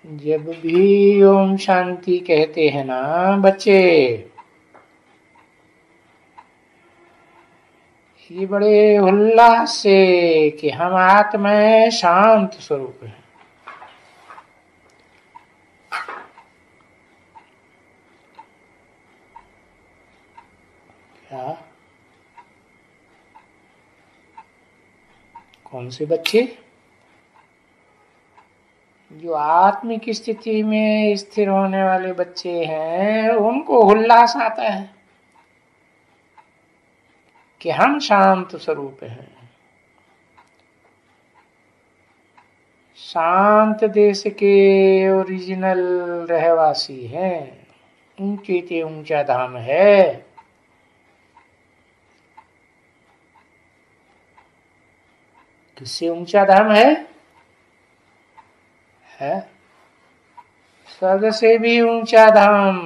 जब भी ओम शांति कहते हैं ना बच्चे, ये बड़े उल्लास से कि हम आत्मा शांत स्वरूप हैं। क्या? कौन से बच्चे? जो आत्मिक स्थिति में स्थिर होने वाले बच्चे हैं, उनको उल्लास आता है कि हम शांत स्वरूप हैं, शांत देश के ओरिजिनल रहवासी हैं, ऊंचे ते ऊंचा धाम है। किससे ऊंचा धाम है? स्वर्ग से भी ऊंचा धाम,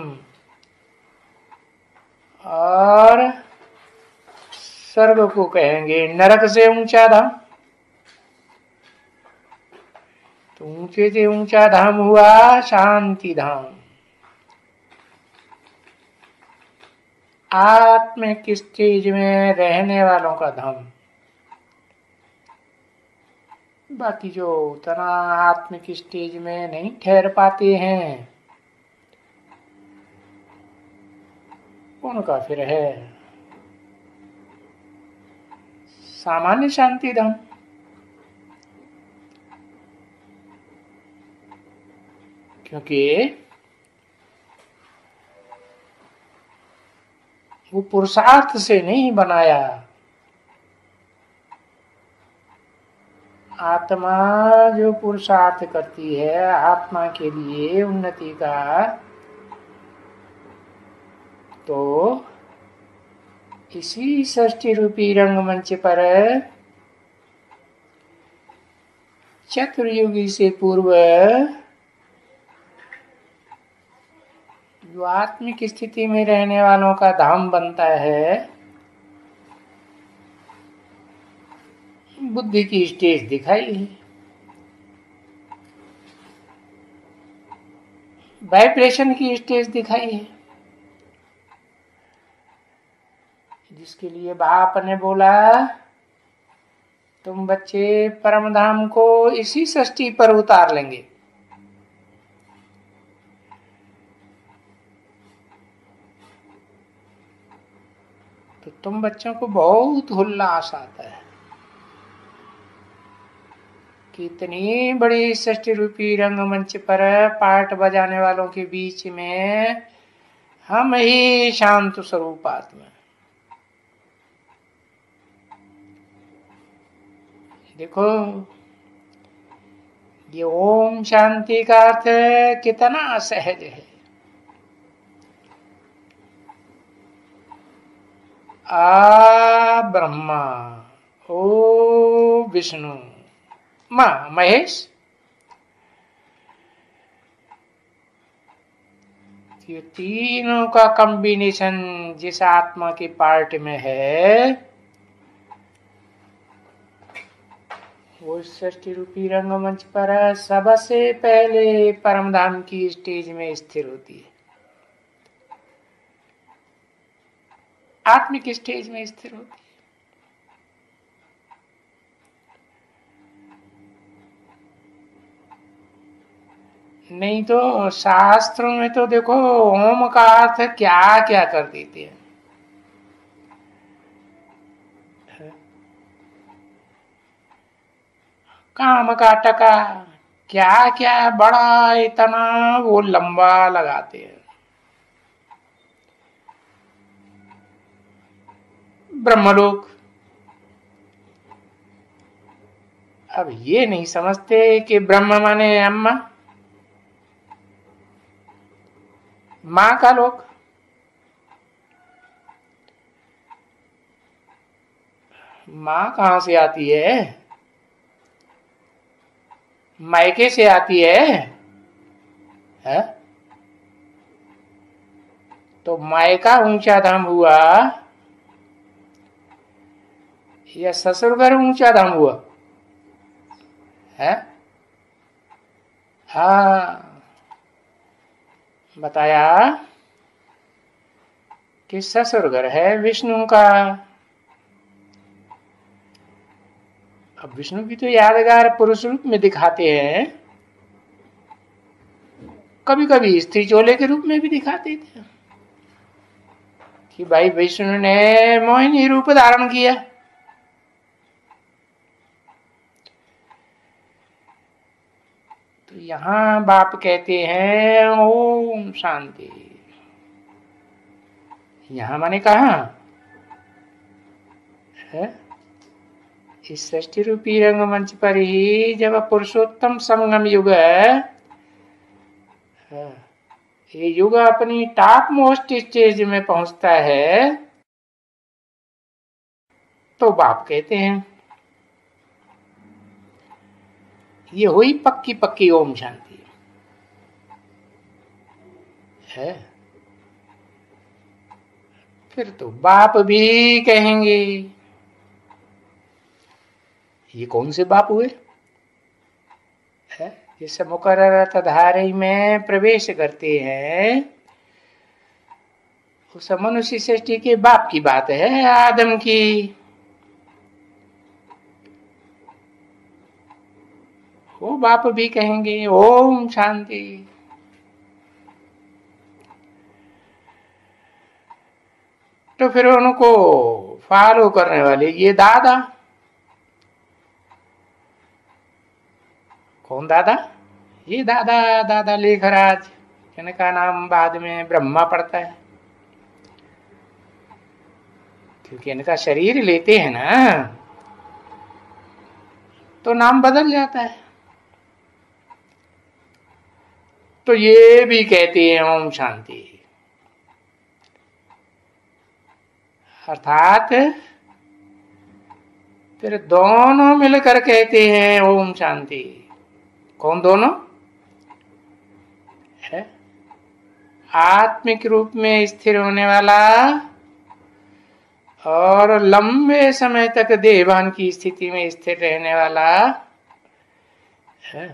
और स्वर्ग को कहेंगे नरक से ऊंचा धाम। तो ऊंचे से ऊंचा धाम हुआ शांति धाम, आत्मिक स्टेज में रहने वालों का धाम। बाकी जो उतना आत्मिक स्टेज में नहीं ठहर पाते हैं, उनका फिर है सामान्य शांति धाम। क्योंकि वो पुरुषार्थ से नहीं बनाया। आत्मा जो पुरुषार्थ करती है आत्मा के लिए उन्नति का, तो इसी सृष्टि रूपी रंगमंच पर चतुर्युगी से पूर्व जो आत्मिक स्थिति में रहने वालों का धाम बनता है, बुद्धि की स्टेज दिखाई है, वाइब्रेशन की स्टेज दिखाई है, जिसके लिए बाप ने बोला तुम बच्चे परम धाम को इसी सृष्टि पर उतार लेंगे। तो तुम बच्चों को बहुत उल्लास आता है कि इतनी बड़ी सृष्टि रूपी रंगमंच पर पार्ट बजाने वालों के बीच में हम ही शांत स्वरूप आत्मा। देखो ये ओम शांति का अर्थ कितना सहज है। आ ब्रह्मा, ओ विष्णु, माँ महेश, ये तीनों का कॉम्बिनेशन जिस आत्मा के पार्ट में है, वो सृष्टि रूपी रंगमंच पर सबसे पहले परमधाम की स्टेज में स्थिर होती है, आत्मिक स्टेज में स्थिर होती है। नहीं तो शास्त्रों में तो देखो ओम का अर्थ क्या क्या कर देते हैं। काम का टका क्या क्या बड़ा इतना वो लंबा लगाते हैं। ब्रह्मलोक, अब ये नहीं समझते कि ब्रह्म माने अम्मा, माँ का लोक। माँ कहां से आती है? मायके से आती है? तो मायका ऊंचा धाम हुआ या ससुर घर ऊंचा धाम हुआ है? हाँ, बताया कि ससुर घर है विष्णु का। अब विष्णु की तो यादगार पुरुष रूप में दिखाते हैं, कभी कभी स्त्री चोले के रूप में भी दिखाते थे कि भाई विष्णु ने मोहिनी रूप धारण किया। तो यहां बाप कहते हैं ओम शांति। यहां माने कहा है, इस सृष्टि रूपी रंगमंच पर ही जब पुरुषोत्तम संगम युग ये युग अपनी टॉप मोस्ट स्टेज में पहुंचता है, तो बाप कहते हैं ये हुई पक्की पक्की ओम शांति है। फिर तो बाप भी कहेंगे, ये कौन से बाप हुए है? जिस मुकर्रर धारी में प्रवेश करते हैं उस मनुष्य सृष्टि के बाप की बात है, आदम की। वो बाप भी कहेंगे ओम शांति। तो फिर उनको फॉलो करने वाले ये दादा, कौन दादा? ये दादा दादा लेखराज, इनका नाम बाद में ब्रह्मा पड़ता है, क्योंकि इनका शरीर लेते हैं ना तो नाम बदल जाता है। तो ये भी कहते हैं ओम शांति, अर्थात फिर दोनों मिलकर कहते हैं ओम शांति। कौन दोनों है? आत्मिक रूप में स्थिर होने वाला और लंबे समय तक देहभान की स्थिति में स्थिर रहने वाला है।